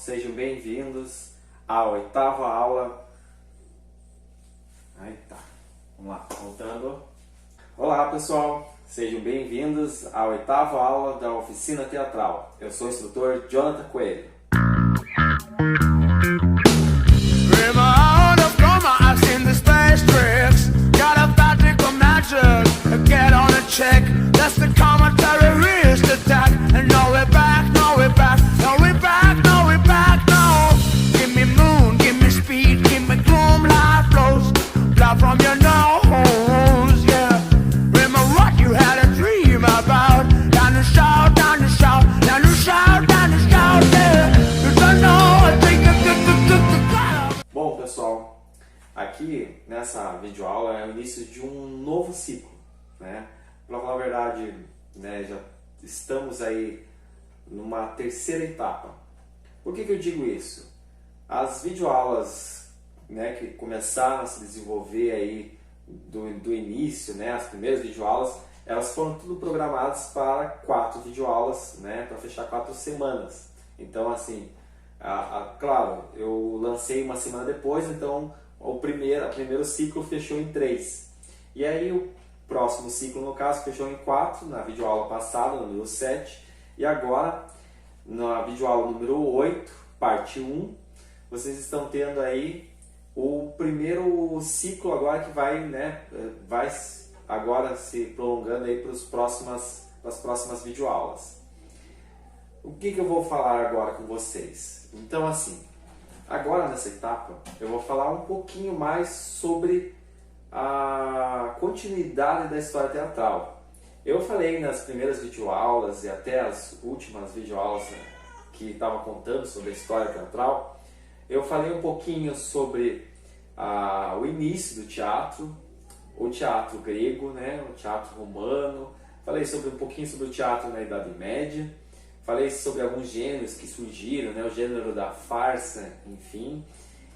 sejam bem-vindos à oitava aula. Aí tá, vamos lá, voltando. Olá pessoal, sejam bem-vindos à oitava aula da oficina teatral. Eu sou o instrutor Jonathan Coelho. Bom pessoal, aqui nessa videoaula é o início de um novo ciclo, né? Para falar a verdade, né, já estamos aí numa terceira etapa. Por que eu digo isso? As videoaulas, né, que começaram a se desenvolver aí do início, né, as primeiras videoaulas, elas foram tudo programadas para 4 videoaulas, né, para fechar 4 semanas. Então assim, claro, eu lancei uma semana depois, então o primeiro ciclo fechou em 3. E aí o próximo ciclo, no caso, fechou em 4, na videoaula passada, número 7. E agora, na videoaula número 8, parte 1, vocês estão tendo aí o primeiro ciclo agora que vai, né, vai agora se prolongando aí para as próximas videoaulas. O que eu vou falar agora com vocês? Então assim, agora nessa etapa eu vou falar um pouquinho mais sobre a continuidade da história teatral. Eu falei nas primeiras videoaulas e até as últimas videoaulas que estavam contando sobre a história teatral, eu falei um pouquinho sobre o início do teatro, o teatro grego, né, o teatro romano, falei um pouquinho sobre o teatro na Idade Média, falei sobre alguns gêneros que surgiram, né, o gênero da farsa, enfim,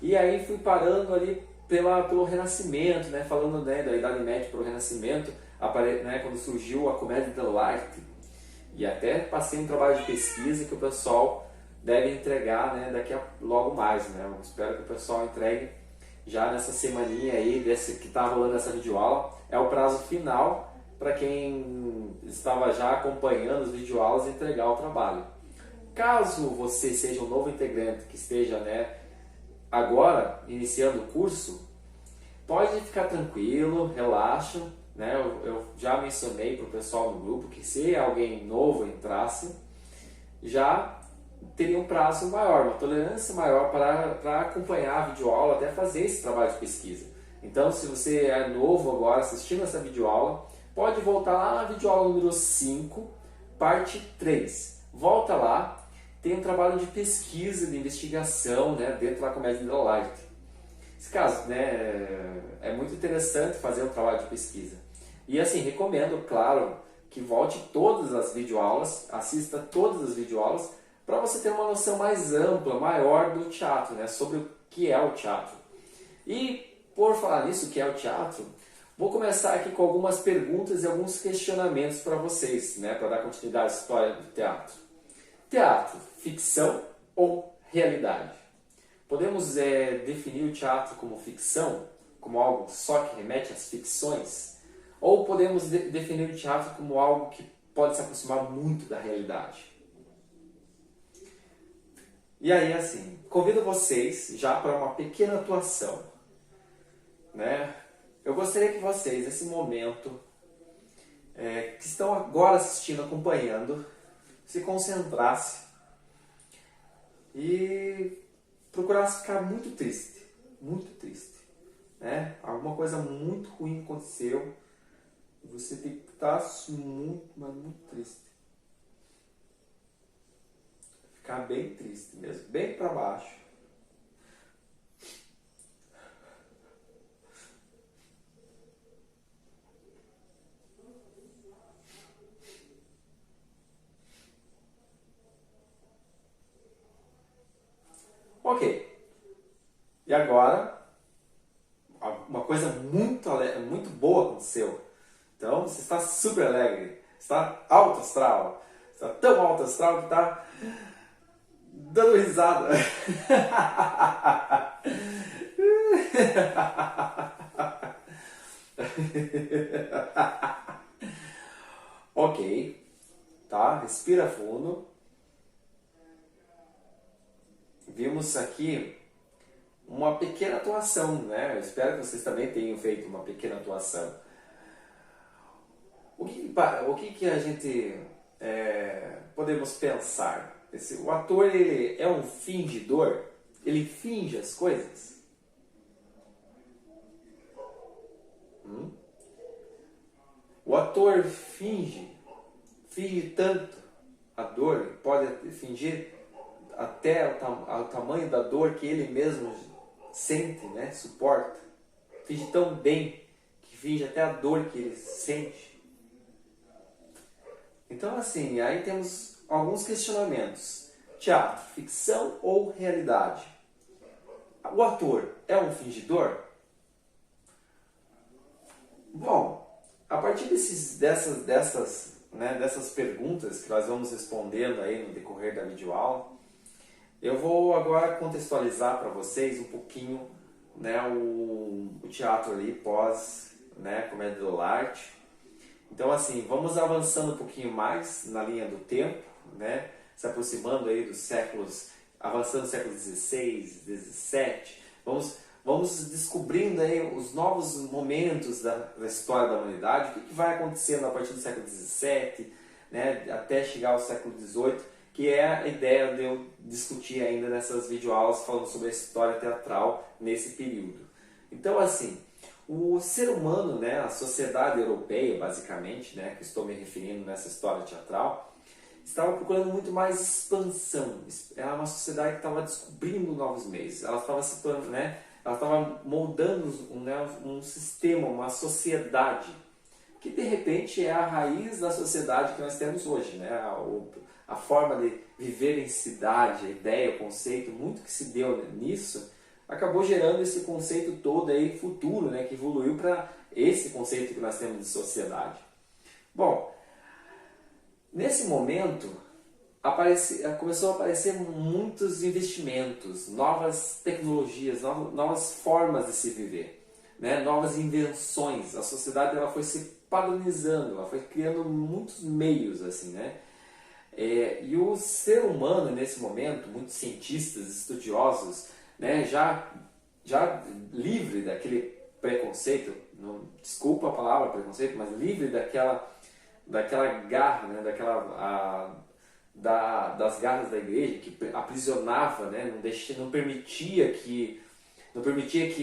e aí fui parando ali pelo Renascimento, né, falando, né, da Idade Média para o Renascimento, né, quando surgiu a comédia dell'arte, e até passei um trabalho de pesquisa que o pessoal deve entregar, né, logo mais, né, eu espero que o pessoal entregue já nessa semaninha aí, que está rolando essa videoaula, é o prazo final para quem estava já acompanhando as videoaulas entregar o trabalho. Caso você seja um novo integrante que esteja, né, agora iniciando o curso, pode ficar tranquilo, relaxa, né? Eu já mencionei para o pessoal no grupo que se alguém novo entrasse, já teria um prazo maior, uma tolerância maior para acompanhar a videoaula, até fazer esse trabalho de pesquisa. Então, se você é novo agora assistindo essa videoaula, pode voltar lá na videoaula número 5, parte 3. Volta lá, tem um trabalho de pesquisa, de investigação, né, dentro da comédia dell'arte. Nesse caso, né, é muito interessante fazer um trabalho de pesquisa. E assim, recomendo, claro, que volte todas as videoaulas, assista todas as videoaulas, para você ter uma noção mais ampla, maior do teatro, né, sobre o que é o teatro. E, por falar nisso, o que é o teatro, vou começar aqui com algumas perguntas e alguns questionamentos para vocês, né, para dar continuidade à história do teatro. Teatro, ficção ou realidade? Podemos definir o teatro como ficção, como algo só que remete às ficções? Ou podemos definir o teatro como algo que pode se aproximar muito da realidade? E aí, assim, convido vocês já para uma pequena atuação, né? Eu gostaria que vocês, nesse momento, que estão agora assistindo, acompanhando, se concentrassem e procurasse ficar muito triste, né? Alguma coisa muito ruim aconteceu, você tem que estar muito, mas muito triste. Ficar bem triste mesmo, bem para baixo. Ok. E agora, uma coisa muito boa aconteceu. Então, você está super alegre, está alto astral, está tão alto astral que está dando risada. Ok, tá? Respira fundo. Vimos aqui uma pequena atuação, né? Eu espero que vocês também tenham feito uma pequena atuação. O que a gente podemos pensar? O ator, ele é um fingidor? Ele finge as coisas? O ator finge tanto a dor, pode fingir até o tamanho da dor que ele mesmo sente, né? Suporta. Finge tão bem que finge até a dor que ele sente. Então, assim, aí temos alguns questionamentos. Teatro, ficção ou realidade? O ator é um fingidor? Bom, a partir dessas perguntas que nós vamos respondendo aí no decorrer da videoaula, eu vou agora contextualizar para vocês um pouquinho, né, o teatro ali pós, né, comédia dell'arte. Então, assim, vamos avançando um pouquinho mais na linha do tempo, né, se aproximando aí dos séculos, avançando do século XVI, XVII. Vamos descobrindo aí os novos momentos da história da humanidade, o que vai acontecendo a partir do século XVII, né, até chegar ao século XVIII, que é a ideia de eu discutir ainda nessas videoaulas falando sobre a história teatral nesse período. Então, assim, o ser humano, né, a sociedade europeia, basicamente, né, que estou me referindo nessa história teatral, estava procurando muito mais expansão. Era uma sociedade que estava descobrindo novos meios. Ela estava se tornando, né, ela estava moldando um sistema, uma sociedade, que de repente é a raiz da sociedade que nós temos hoje, né? A forma de viver em cidade, a ideia, o conceito, muito que se deu nisso, acabou gerando esse conceito todo aí futuro, né? Que evoluiu para esse conceito que nós temos de sociedade. Bom, nesse momento começou a aparecer muitos investimentos, novas tecnologias, novas formas de se viver, né? Novas invenções. A sociedade ela foi se padronizando, ela foi criando muitos meios, assim, né? E o ser humano, nesse momento, muitos cientistas, estudiosos, né, já livre daquele preconceito, não, desculpa a palavra preconceito, mas livre daquela garra, né, das garras da igreja que aprisionava, né, não permitia que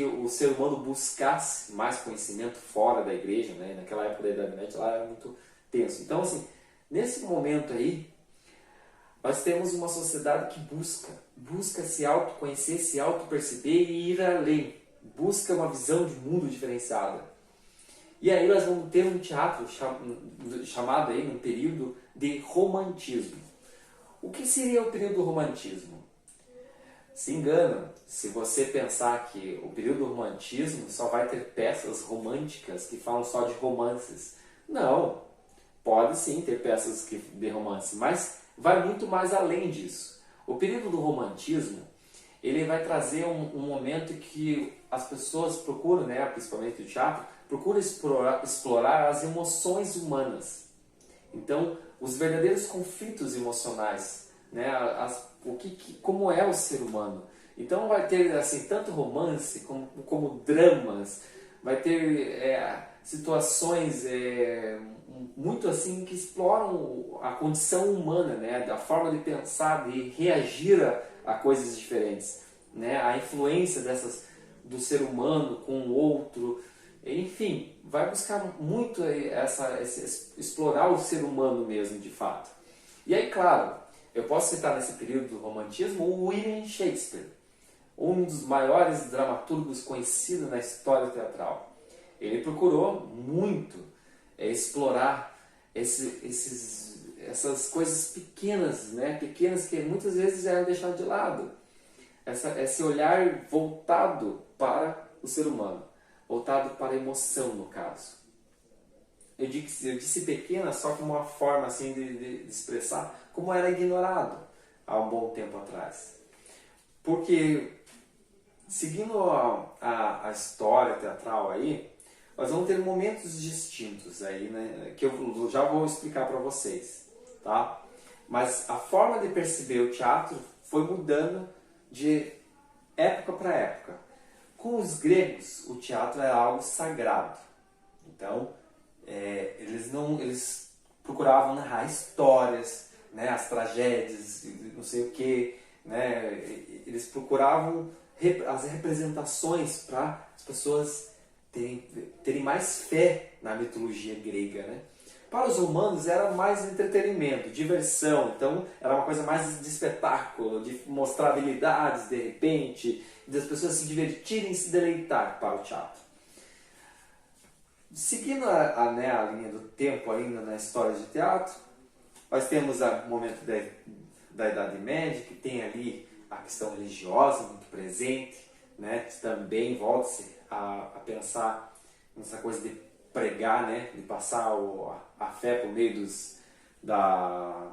o ser humano buscasse mais conhecimento fora da igreja, né? Naquela época da Idade Média lá era muito tenso. Então, assim, nesse momento aí, nós temos uma sociedade que busca se autoconhecer, se autoperceber e ir além, busca uma visão de mundo diferenciada. E aí nós vamos ter um teatro chamado aí, um período de romantismo. O que seria o período do romantismo? Se engana se você pensar que o período do romantismo só vai ter peças românticas que falam só de romances. Não, pode sim ter peças de romance, mas vai muito mais além disso. O período do romantismo, ele vai trazer um momento que as pessoas procuram, né, principalmente o teatro, procuram explorar as emoções humanas. Então, os verdadeiros conflitos emocionais, né, como é o ser humano. Então vai ter assim tanto romance como dramas, vai ter situações muito assim que exploram a condição humana, né, da forma de pensar, de reagir a coisas diferentes, né, a influência do ser humano com o outro, enfim, vai buscar muito explorar o ser humano mesmo, de fato. E aí, claro, eu posso citar nesse período do romantismo o William Shakespeare, um dos maiores dramaturgos conhecidos na história teatral. Ele procurou muito explorar essas coisas pequenas, né? Pequenas que muitas vezes eram deixadas de lado. Esse olhar voltado para o ser humano, voltado para a emoção, no caso. Eu disse pequena só como uma forma assim de expressar como era ignorado, há um bom tempo atrás. Porque, seguindo a história teatral aí, nós vamos ter momentos distintos aí, né, que eu já vou explicar para vocês, tá? Mas a forma de perceber o teatro foi mudando de época para época. Com os gregos, o teatro era algo sagrado. Então, eles procuravam narrar histórias, né, as tragédias, não sei o que, né, eles procuravam as representações para as pessoas terem mais fé na mitologia grega, né? Para os romanos era mais entretenimento, diversão, então era uma coisa mais de espetáculo, de mostrar habilidades de repente, das pessoas se divertirem e se deleitar para o teatro. Seguindo a linha do tempo ainda na história de teatro, nós temos o momento da Idade Média, que tem ali a questão religiosa muito presente, né? Também volta-se a pensar nessa coisa de pregar, né? De passar a fé por meio da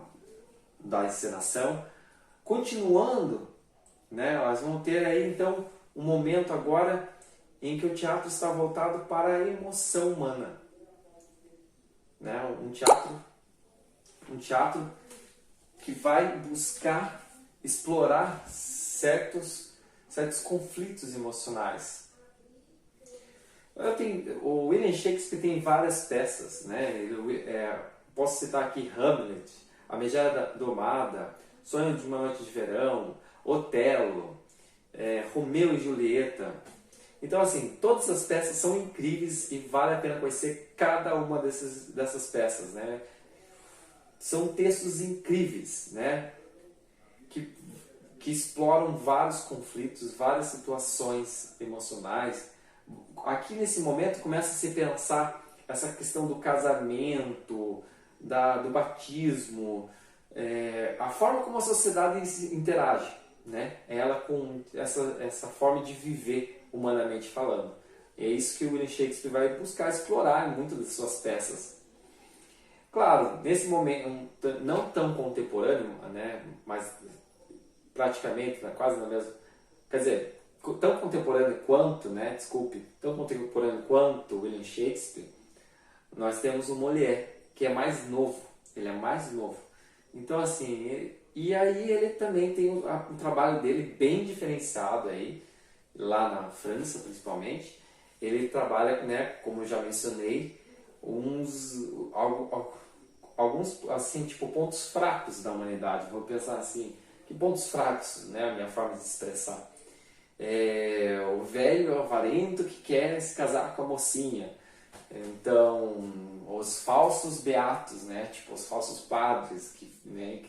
encenação. Continuando, né? Nós vamos ter aí então um momento agora em que o teatro está voltado para a emoção humana, né? Um teatro que vai buscar explorar certos conflitos emocionais. O William Shakespeare tem várias peças, né? Posso citar aqui Hamlet, A Megera Domada, Sonho de uma Noite de Verão, Otelo, Romeu e Julieta. Então, assim, todas as peças são incríveis e vale a pena conhecer cada uma dessas peças, né? São textos incríveis, né? Que exploram vários conflitos, várias situações emocionais. Aqui nesse momento começa a se pensar essa questão do casamento, do batismo, a forma como a sociedade interage, né? Ela com essa forma de viver humanamente falando. É isso que o William Shakespeare vai buscar explorar em muitas de suas peças. Claro, nesse momento não tão contemporâneo, né? Mas praticamente, né? Quase na mesma... Quer dizer, tão contemporâneo quanto, né? Desculpe, tão contemporâneo quanto William Shakespeare, nós temos o Molière, que é mais novo. Ele é mais novo. Então, assim, e aí ele também tem um trabalho dele bem diferenciado aí, lá na França principalmente. Ele trabalha, né, como eu já mencionei, alguns assim, tipo, pontos fracos da humanidade. Vou pensar assim, que pontos fracos, né, a minha forma de expressar. O velho avarento que quer se casar com a mocinha. Então, os falsos beatos, né, tipo os falsos padres que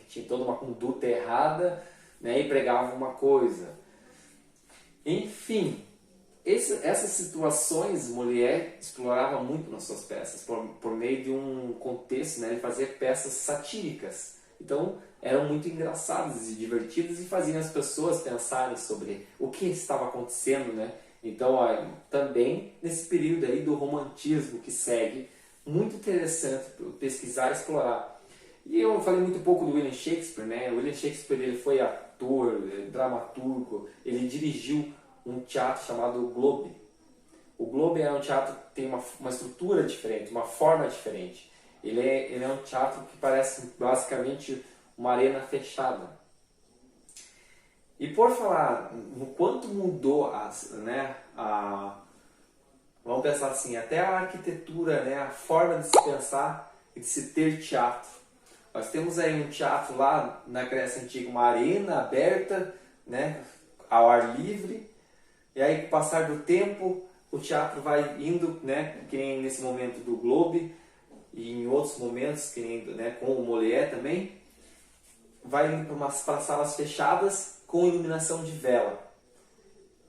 tinham toda uma conduta errada, né, e pregavam uma coisa. Enfim, essas situações Molière explorava muito nas suas peças, por meio de um contexto, né, ele fazia peças satíricas. Então, eram muito engraçadas e divertidas e faziam as pessoas pensarem sobre o que estava acontecendo, né? Então, também nesse período aí do romantismo que segue, muito interessante pesquisar e explorar. E eu falei muito pouco do William Shakespeare, né? O William Shakespeare ele foi ator, dramaturgo, ele dirigiu um teatro chamado Globe. O Globe é um teatro que tem uma estrutura diferente, uma forma diferente. Ele é um teatro que parece basicamente uma arena fechada. E por falar no quanto mudou vamos pensar assim, até a arquitetura, né, a forma de se pensar e de se ter teatro. Nós temos aí um teatro lá na Grécia Antiga, uma arena aberta, né, ao ar livre, e aí com o passar do tempo o teatro vai indo, né, que nem nesse momento do Globe, e em outros momentos, que nem, né, com o Molière também, vai indo para salas fechadas com iluminação de vela.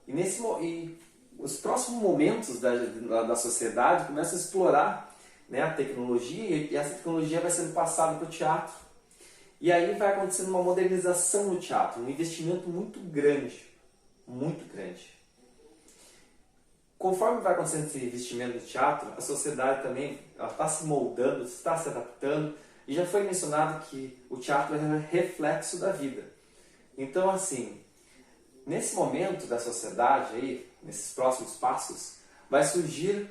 E os próximos momentos da sociedade começam a explorar, né, a tecnologia, e essa tecnologia vai sendo passada para o teatro. E aí vai acontecendo uma modernização no teatro, um investimento muito grande, muito grande. Conforme vai acontecendo esse investimento no teatro, a sociedade também está se moldando, está se adaptando, e já foi mencionado que o teatro é um reflexo da vida. Então, assim, nesse momento da sociedade, aí, nesses próximos passos, vai surgir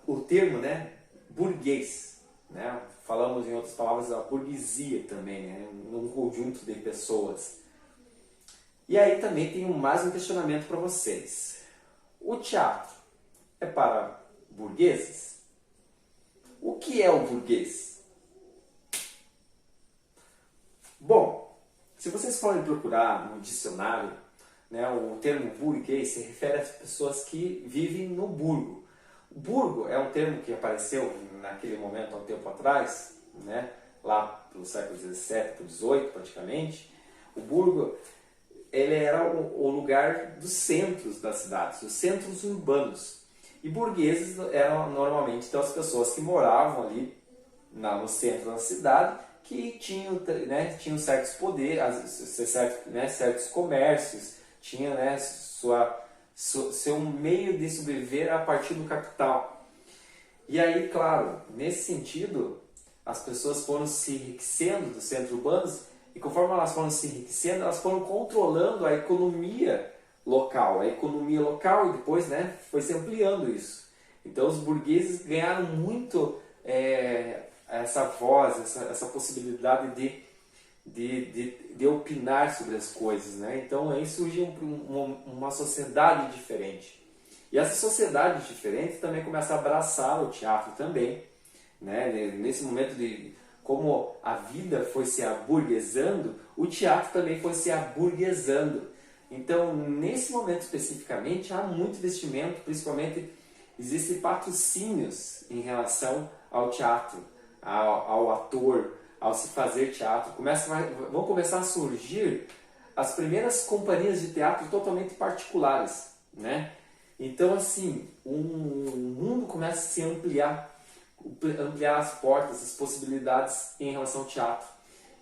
o termo, né, burguês. Né? Falamos, em outras palavras, da burguesia também, né? Um conjunto de pessoas. E aí também tem mais um questionamento para vocês. O teatro é para burgueses? O que é o burguês? Bom, se vocês forem procurar no dicionário, né, o termo burguês se refere às pessoas que vivem no burgo. O burgo é um termo que apareceu naquele momento, há um tempo atrás, né, lá pelo século XVII, para o XVIII praticamente. O burgo ele era o lugar dos centros das cidades, os centros urbanos. E burgueses eram normalmente então, as pessoas que moravam ali no centro da cidade, que tinham, né, tinham certos poderes, certos comércios, tinham, né, seu meio de sobreviver a partir do capital. E aí, claro, nesse sentido, as pessoas foram se enriquecendo dos centros urbanos e conforme elas foram se enriquecendo, elas foram controlando a economia local. A economia local e depois, né, foi se ampliando isso. Então os burgueses ganharam muito essa voz, essa possibilidade de opinar sobre as coisas. Né? Então aí surgiu uma sociedade diferente. E essa sociedade diferente também começa a abraçar o teatro também. Né? Nesse momento de como a vida foi se aburguesando, o teatro também foi se aburguesando. Então, nesse momento especificamente, há muito investimento, principalmente existem patrocínios em relação ao teatro, ao ator, ao se fazer teatro. Vão começar a surgir as primeiras companhias de teatro totalmente particulares. Né? Então, assim, o mundo começa a se ampliar as portas, as possibilidades em relação ao teatro.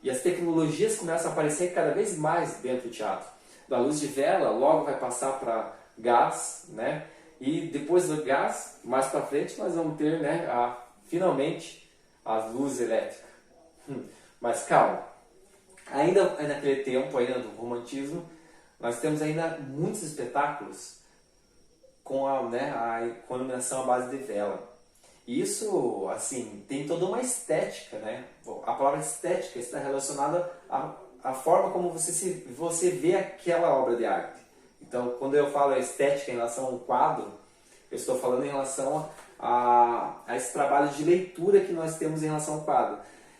E as tecnologias começam a aparecer cada vez mais dentro do teatro. Da luz de vela, logo vai passar para gás, né? E depois do gás, mais para frente, nós vamos ter, né, finalmente a luz elétrica. Mas calma, ainda naquele tempo ainda do romantismo, nós temos ainda muitos espetáculos com a iluminação à base de vela. E isso, assim, tem toda uma estética, né? A palavra estética está relacionada à forma como você vê aquela obra de arte. Então, quando eu falo estética em relação a um quadro, eu estou falando em relação a esse trabalho de leitura que nós temos em relação ao quadro.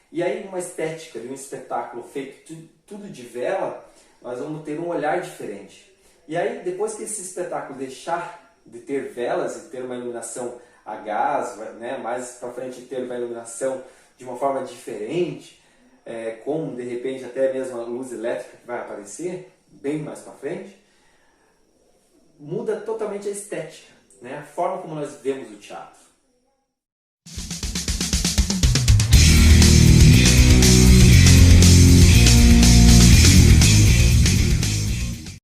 E aí, uma estética de um espetáculo feito tudo de vela, nós vamos ter um olhar diferente. E aí, depois que esse espetáculo deixar de ter velas e ter uma iluminação a gás, né, mais para frente ter uma iluminação de uma forma diferente, com de repente até mesmo a luz elétrica que vai aparecer bem mais para frente, muda totalmente a estética, né, a forma como nós vemos o teatro.